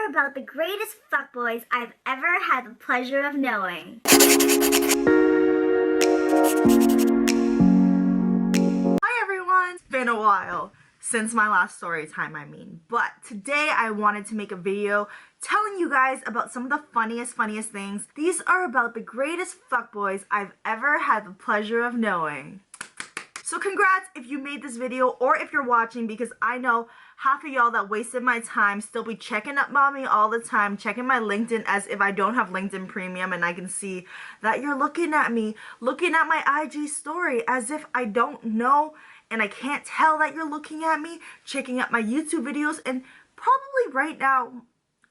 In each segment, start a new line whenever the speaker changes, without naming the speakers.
are about the greatest fuckboys I've ever had the pleasure of knowing.
Hi everyone! It's been a while since my last story time, but today I wanted to make a video telling you guys about some of the funniest things. These are about the greatest fuckboys I've ever had the pleasure of knowing. So congrats if you made this video or if you're watching, because I know half of y'all that wasted my time still be checking up on me all the time, checking my LinkedIn as if I don't have LinkedIn Premium, and I can see that you're looking at me, looking at my IG story as if I don't know and I can't tell that you're looking at me, checking out my YouTube videos, and probably right now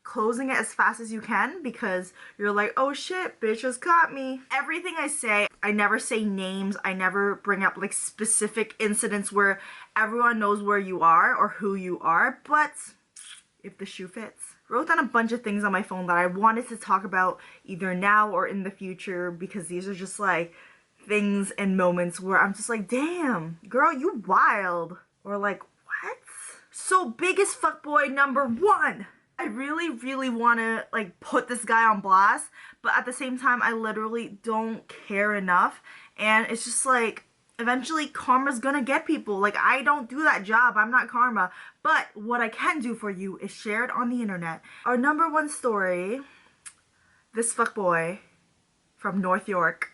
closing it as fast as you can because you're like, oh shit, bitch just caught me. Everything I say, I never say names, I never bring up like specific incidents where everyone knows where you are or who you are, but if the shoe fits. Wrote down a bunch of things on my phone that I wanted to talk about either now or in the future, because these are just like things and moments where I'm just like, damn, girl, you wild. Or like, what? So biggest fuckboy number one. I really want to like put this guy on blast, but at the same time I literally don't care enough, and it's just like eventually karma's gonna get people. Like, I don't do that job, I'm not karma, but what I can do for you is share it on the internet. Our number one story, this fuckboy from North York,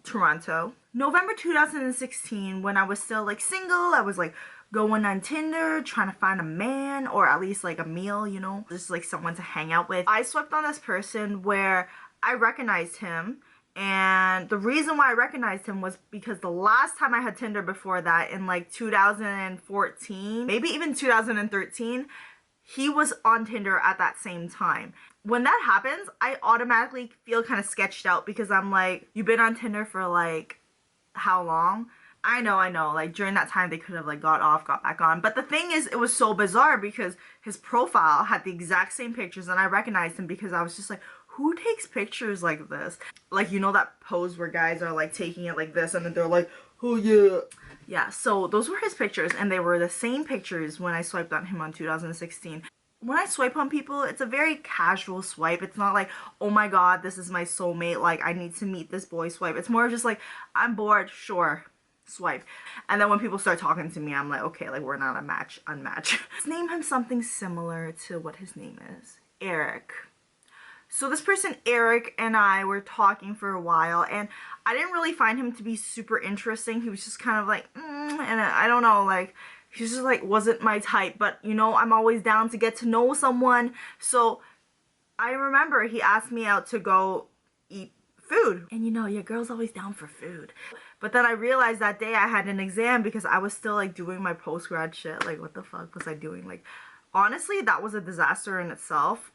Toronto. November 2016, when I was still like single, I was like going on Tinder, trying to find a man, or at least like a meal, you know, just like someone to hang out with. I swiped on this person where I recognized him, and the reason why I recognized him was because the last time I had Tinder before that, in like 2014, maybe even 2013, he was on Tinder at that same time. When that happens, I automatically feel kind of sketched out because I'm like, you've been on Tinder for like how long? I know, like during that time they could have like got off, got back on. But the thing is, it was so bizarre because his profile had the exact same pictures, and I recognized him because I was just like, who takes pictures like this? Like, you know that pose where guys are like taking it like this and then they're like, oh yeah. Yeah, so those were his pictures, and they were the same pictures when I swiped on him on 2016. When I swipe on people, it's a very casual swipe. It's not like, oh my god, this is my soulmate, like I need to meet this boy swipe. It's more just like, I'm bored, sure, swipe. And then when people start talking to me, I'm like, okay, like we're not a match, unmatch. Let's name him something similar to what his name is. Eric. So this person, Eric, and I were talking for a while, and I didn't really find him to be super interesting. He was just kind of like, and I don't know, like, he's just like, wasn't my type, but you know, I'm always down to get to know someone. So I remember he asked me out to go eat food, and you know, your girl's always down for food. But then I realized that day I had an exam because I was still like doing my post-grad shit. Like, what the fuck was I doing? Like, honestly, that was a disaster in itself.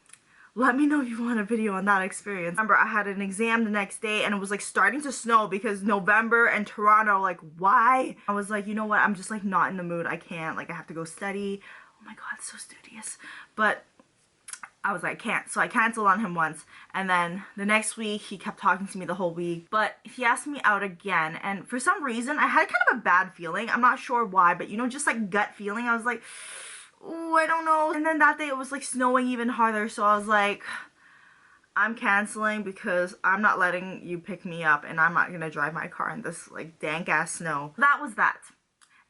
Let me know if you want a video on that experience. Remember, I had an exam the next day, and it was like starting to snow because November and Toronto, like, why? I was like, you know what, I'm just like not in the mood. I can't, like, I have to go study. Oh my god, so studious. But I was like, I can't. So I canceled on him once, and then the next week he kept talking to me the whole week, but he asked me out again, and for some reason I had kind of a bad feeling. I'm not sure why, but you know, just like gut feeling. I was like, oh, I don't know. And then that day it was like snowing even harder, so I was like, I'm canceling because I'm not letting you pick me up, and I'm not gonna drive my car in this like dank ass snow. That was that.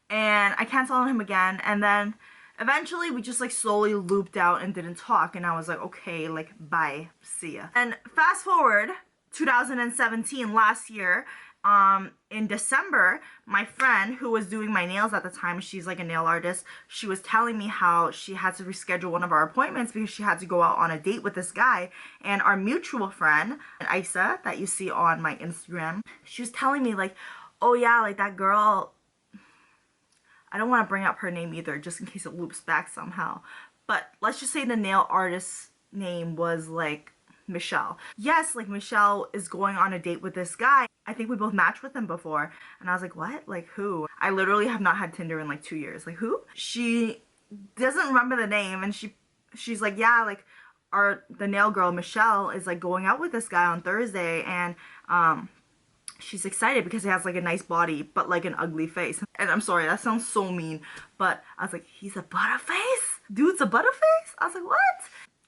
And I canceled on him again, and then eventually we just like slowly looped out and didn't talk, and I was like, okay, like bye, see ya. And fast forward 2017, last year, in December, my friend who was doing my nails at the time, she's like a nail artist, she was telling me how she had to reschedule one of our appointments because she had to go out on a date with this guy. And our mutual friend, Isa, that you see on my Instagram, she was telling me like, oh yeah, like that girl, I don't want to bring up her name either just in case it loops back somehow, but let's just say the nail artist's name was like Michelle. Yes, like Michelle is going on a date with this guy. I think we both matched with him before. And I was like, what? Like, who? I literally have not had Tinder in like 2 years. Like, who? She doesn't remember the name, and she's like, yeah, like the nail girl Michelle is like going out with this guy on Thursday, and she's excited because he has like a nice body but like an ugly face. And I'm sorry, that sounds so mean, but I was like, he's a butterface? Dude's a butterface? I was like, what?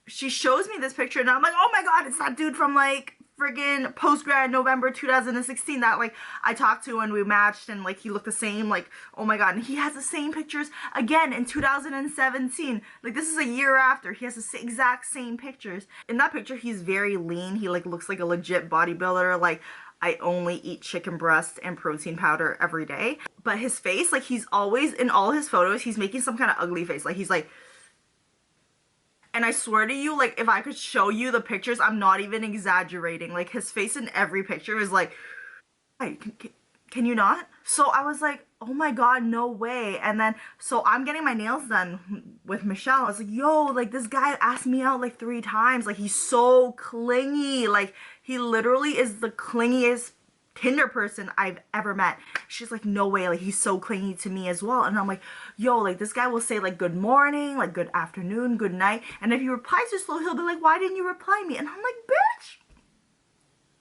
she shows me this picture and I'm like, oh my god, it's that dude from like friggin' post-grad November 2016 that like I talked to and we matched and like he looked the same. Like, oh my god, and he has the same pictures again in 2017. Like, this is a year after. He has the exact same pictures. In that picture, he's very lean. He like looks like a legit bodybuilder. Like, I only eat chicken breast and protein powder every day. But his face, like, he's always, in all his photos, he's making some kind of ugly face. Like, he's like, and I swear to you, like, if I could show you the pictures, I'm not even exaggerating. Like, his face in every picture is like, hey, can you not? So I was like, oh my god, no way. And then, so I'm getting my nails done with Michelle. I was like, yo, like, this guy asked me out like 3 times. Like, he's so clingy. Like, he literally is the clingiest Tinder person I've ever met. She's like, no way, like, he's so clingy to me as well. And I'm like, yo, like, this guy will say like good morning, like good afternoon, good night, and if you reply too slow, he'll be like, why didn't you reply me? And I'm like, bitch,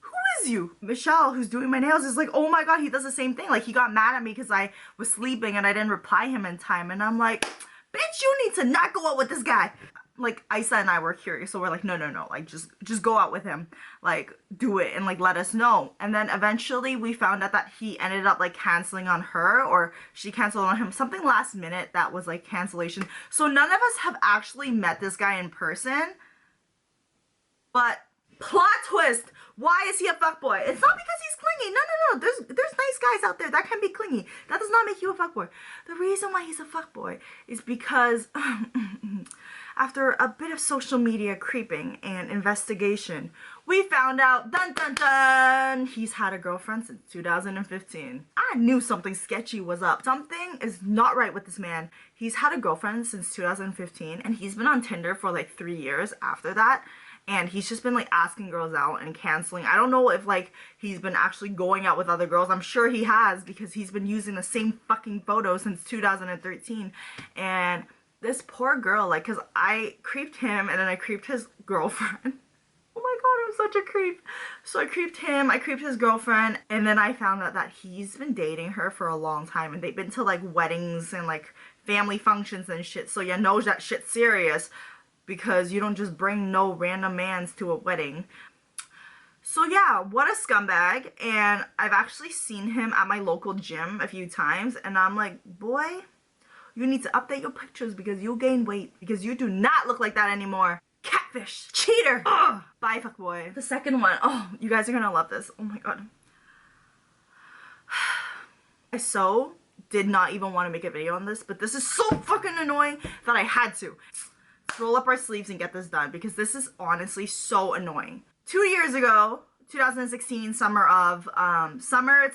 who is you? Michelle, who's doing my nails, is like, oh my god, he does the same thing. Like, he got mad at me because I was sleeping and I didn't reply him in time. And I'm like, bitch, you need to not go out with this guy. Like, Isa and I were curious, so we're like, no, like, just go out with him, like, do it and like let us know. And then eventually we found out that he ended up like canceling on her, or she canceled on him, something last minute that was like cancellation. So none of us have actually met this guy in person. But plot twist, why is he a fuckboy? It's not because he's clingy. No. There's nice guys out there that can be clingy. That does not make you a fuckboy. The reason why he's a fuckboy is because after a bit of social media creeping and investigation, we found out, dun dun dun, he's had a girlfriend since 2015. I knew something sketchy was up. Something is not right with this man. He's had a girlfriend since 2015, and he's been on Tinder for like 3 years after that. And he's just been like asking girls out and canceling. I don't know if like he's been actually going out with other girls. I'm sure he has, because he's been using the same fucking photo since 2013. And this poor girl, like, because I creeped him and then I creeped his girlfriend. Oh my god, I'm such a creep. So I creeped him, I creeped his girlfriend, and then I found out that he's been dating her for a long time, and they've been to like weddings and like family functions and shit. So you know that shit's serious, because you don't just bring no random mans to a wedding. So yeah, what a scumbag. And I've actually seen him at my local gym a few times, and I'm like, boy, you need to update your pictures because you'll gain weight, because you do not look like that anymore. Catfish. Cheater. Ugh. Bye, fuckboy. The second one. Oh, you guys are gonna love this. Oh my god. I so did not even want to make a video on this, but this is so fucking annoying that I had to. Let's roll up our sleeves and get this done, because this is honestly so annoying. 2 years ago, 2016, summer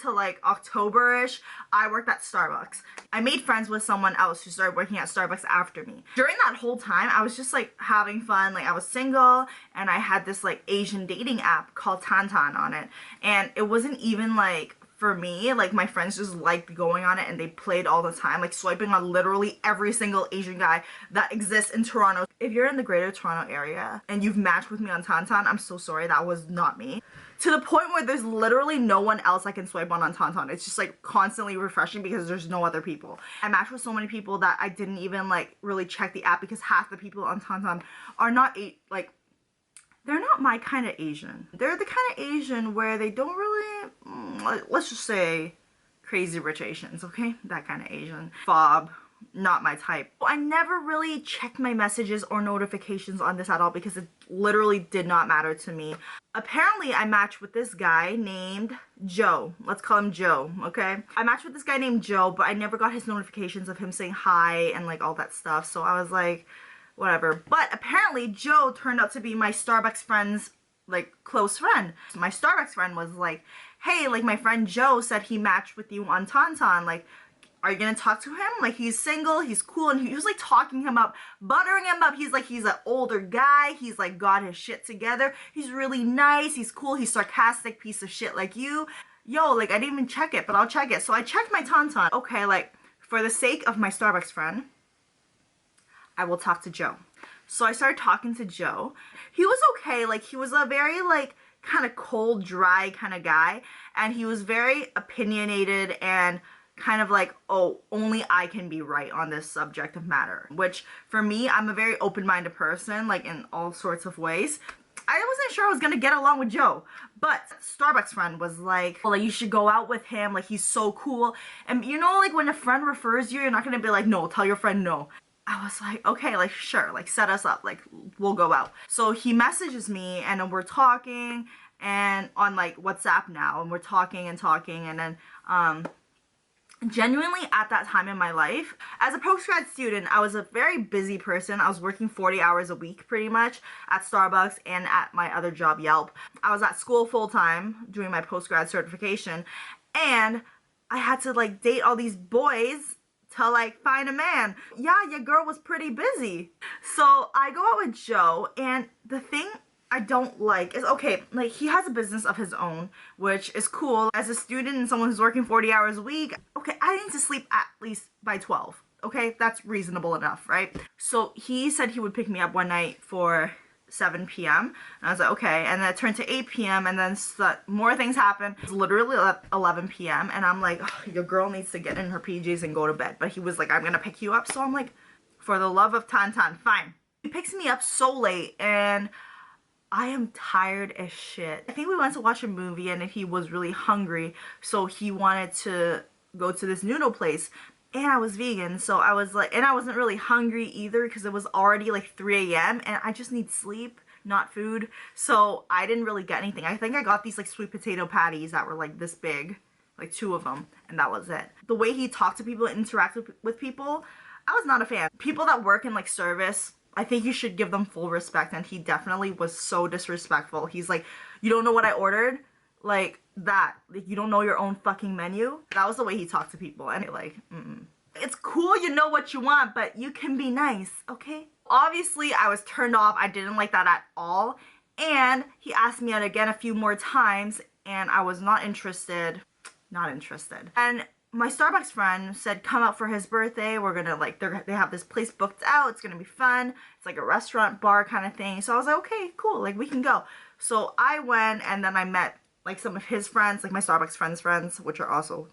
to like October-ish, I worked at Starbucks. I made friends with someone else who started working at Starbucks after me. During that whole time, I was just like having fun. Like, I was single, and I had this like Asian dating app called Tantan on it. And it wasn't even like for me, like, my friends just liked going on it and they played all the time, like swiping on literally every single Asian guy that exists in Toronto. If you're in the greater Toronto area and you've matched with me on Tantan, I'm so sorry, that was not me. To the point where there's literally no one else I can swipe on Tantan. It's just like constantly refreshing because there's no other people. I matched with so many people that I didn't even like really check the app, because half the people on Tantan are not like, they're not my kind of Asian. They're the kind of Asian where they don't really, let's just say, crazy rich Asians, okay? That kind of Asian. Fob, not my type. I never really checked my messages or notifications on this at all, because it literally did not matter to me. Apparently, I matched with this guy named Joe. Let's call him Joe, okay? I matched with this guy named Joe, but I never got his notifications of him saying hi and like all that stuff. So I was like, whatever. But apparently Joe turned out to be my Starbucks friend's like close friend. So my Starbucks friend was like, hey, like, my friend Joe said he matched with you on Tantan, like, are you gonna talk to him? Like, he's single, he's cool. And he was like talking him up, buttering him up. He's like, he's an older guy, he's like got his shit together, he's really nice, he's cool, he's sarcastic piece of shit like you. Yo, like, I didn't even check it, but I'll check it. So I checked my Tantan. Okay, like, for the sake of my Starbucks friend, I will talk to Joe. So I started talking to Joe. He was okay. Like, he was a very like kind of cold, dry kind of guy, and he was very opinionated and kind of like, oh, only I can be right on this subject of matter. Which for me, I'm a very open-minded person, like in all sorts of ways. I wasn't sure I was gonna get along with Joe, but Starbucks friend was like, well, like, you should go out with him, like, he's so cool. And you know, like, when a friend refers you, you're not gonna be like, no, tell your friend no. I was like, okay, like, sure, like, set us up, like, we'll go out. So he messages me, and then we're talking, and on, like, WhatsApp now, and we're talking, and then, genuinely at that time in my life, as a postgrad student, I was a very busy person. I was working 40 hours a week pretty much at Starbucks and at my other job, Yelp. I was at school full-time doing my postgrad certification, and I had to like date all these boys to like find a man. Yeah, your girl was pretty busy. So I go out with Joe, and the thing I don't like is, okay, like, he has a business of his own, which is cool. As a student and someone who's working 40 hours a week, okay, I need to sleep at least by 12. Okay, that's reasonable enough, right? So he said he would pick me up one night for 7 p.m. and I was like, okay, and then it turned to 8 p.m. and then more things happened. It's literally 11 p.m. and I'm like, oh, your girl needs to get in her PJs and go to bed. But he was like, I'm gonna pick you up. So I'm like, for the love of Tantan, fine. He picks me up so late, and I am tired as shit. I think we went to watch a movie, and he was really hungry, so he wanted to go to this noodle place. And I was vegan, so I was like, and I wasn't really hungry either because it was already like 3 a.m. and I just need sleep, not food. So I didn't really get anything. I think I got these like sweet potato patties that were like this big, like 2 of them, and that was it. The way he talked to people and interacted with people, I was not a fan. People that work in like service, I think you should give them full respect, and he definitely was so disrespectful. He's like, you don't know what I ordered? Like that. Like, you don't know your own fucking menu? That was the way he talked to people, and like, It's cool you know what you want, but you can be nice, okay? Obviously, I was turned off. I didn't like that at all, and he asked me out again a few more times, and I was not interested. Not interested. And my Starbucks friend said, come out for his birthday. We're gonna like, they have this place booked out. It's gonna be fun. It's like a restaurant bar kind of thing. So I was like, okay, cool. Like, we can go. So I went, and then I met like some of his friends, like my Starbucks friends, which are also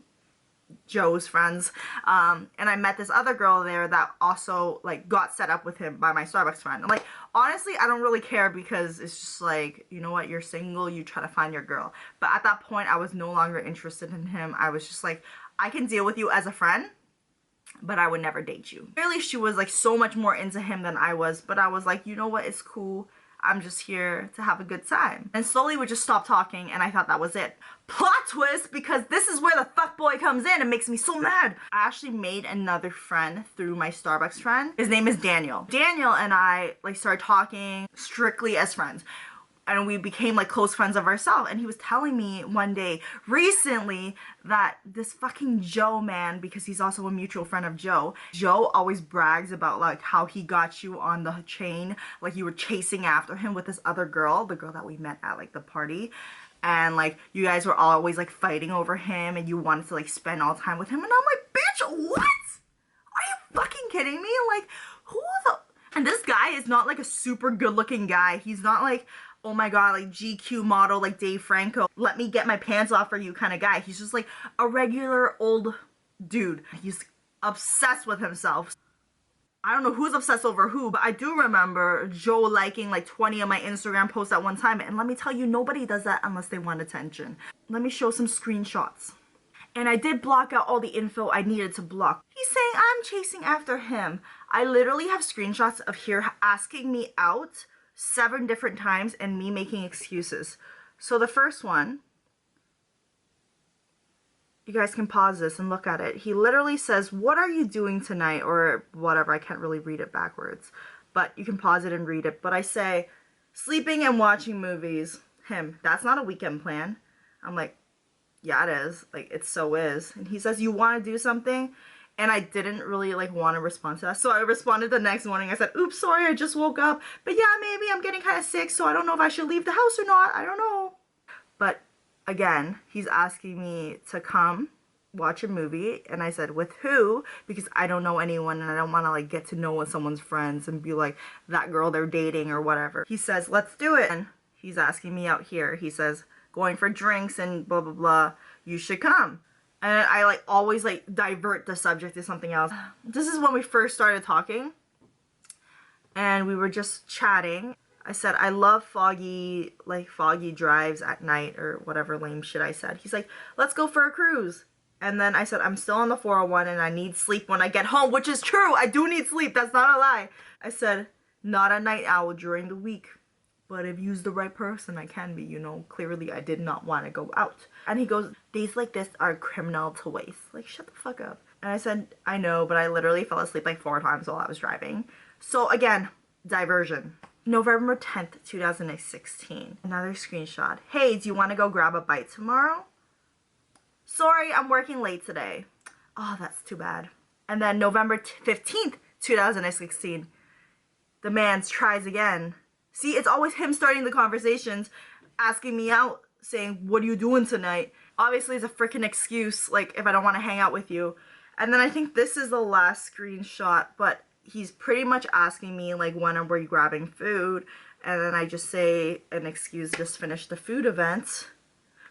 Joe's friends. And I met this other girl there that also like got set up with him by my Starbucks friend. And like, honestly, I don't really care because it's just like, you know what, you're single, you try to find your girl. But at that point, I was no longer interested in him. I was just like, I can deal with you as a friend, but I would never date you. Clearly, she was like so much more into him than I was, but I was like, you know what, it's cool. I'm just here to have a good time. And slowly we just stopped talking, and I thought that was it. Plot twist, because this is where the fuckboy comes in and makes me so mad. I actually made another friend through my Starbucks friend. His name is Daniel. Daniel and I like started talking strictly as friends, and we became like close friends of ourselves. And he was telling me one day recently that this fucking Joe man, because he's also a mutual friend of Joe always brags about like how he got you on the chain, like you were chasing after him with this other girl, the girl that we met at like the party, and like you guys were always like fighting over him, and you wanted to like spend all time with him. And I'm like, bitch, what? Are you fucking kidding me? Like, who the... And this guy is not like a super good looking guy. He's not like, oh my god, like GQ model, like Dave Franco, let me get my pants off for you kind of guy. He's just like a regular old dude. He's obsessed with himself. I don't know who's obsessed over who, but I do remember Joe liking like 20 of my Instagram posts at one time. And let me tell you, nobody does that unless they want attention. Let me show some screenshots. And I did block out all the info I needed to block. He's saying I'm chasing after him. I literally have screenshots of here asking me out 7 different times and me making excuses. So the first one, you guys can pause this and look at it. He literally says, what are you doing tonight? Or whatever, I can't really read it backwards, but you can pause it and read it. But I say, sleeping and watching movies. Him, that's not a weekend plan. I'm like, yeah, it is. Like, it so is. And he says, you want to do something? And I didn't really like want to respond to that. So I responded the next morning. I said, oops, sorry, I just woke up. But yeah, maybe I'm getting kind of sick, so I don't know if I should leave the house or not. I don't know. But again, he's asking me to come watch a movie. And I said, with who? Because I don't know anyone, and I don't want to like get to know someone's friends and be like that girl they're dating or whatever. He says, let's do it. And he's asking me out here. He says, going for drinks and blah, blah, blah. You should come. And I like always like divert the subject to something else. This is when we first started talking and we were just chatting. I said, I love foggy drives at night or whatever lame shit I said. He's like, let's go for a cruise. And then I said, I'm still on the 401 and I need sleep when I get home, which is true. I do need sleep. That's not a lie. I said, not a night owl during the week. But if you's the right person, I can be, you know. Clearly, I did not want to go out. And he goes, days like this are criminal to waste. Like, shut the fuck up. And I said, I know, but I literally fell asleep like 4 times while I was driving. So again, diversion. November 10th, 2016. Another screenshot. Hey, do you want to go grab a bite tomorrow? Sorry, I'm working late today. Oh, that's too bad. And then November 15th, 2016. The man tries again. See, it's always him starting the conversations, asking me out, saying, what are you doing tonight? Obviously, it's a freaking excuse, like, if I don't want to hang out with you. And then I think this is the last screenshot, but he's pretty much asking me, like, when are we grabbing food? And then I just say an excuse, just finished the food event.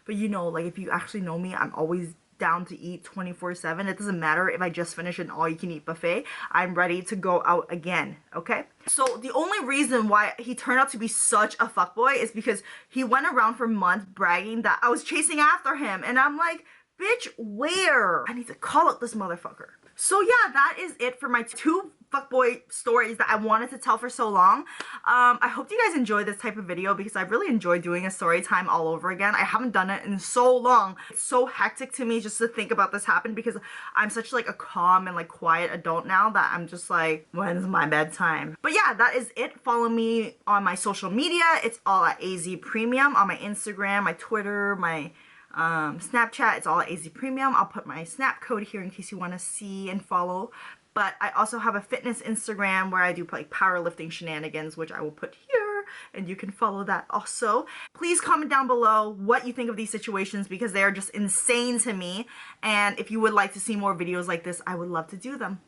But you know, like, if you actually know me, I'm always down to eat 24/7. It doesn't matter if I just finish an all-you-can-eat buffet. I'm ready to go out again, okay? So the only reason why he turned out to be such a fuckboy is because he went around for months bragging that I was chasing after him. And I'm like, bitch, where? I need to call out this motherfucker. So yeah, that is it for my 2 fuckboy stories that I wanted to tell for so long. I hope you guys enjoy this type of video because I really enjoy doing a story time all over again. I haven't done it in so long. It's so hectic to me just to think about this happen because I'm such like a calm and like quiet adult now that I'm just like, when's my bedtime? But yeah, that is it. Follow me on my social media. It's all at AZ Premium on my Instagram, my Twitter, my Snapchat. It's all at AZ Premium. I'll put my snap code here in case you want to see and follow. But I also have a fitness Instagram where I do like powerlifting shenanigans, which I will put here, and you can follow that also. Please comment down below what you think of these situations because they are just insane to me. And if you would like to see more videos like this, I would love to do them.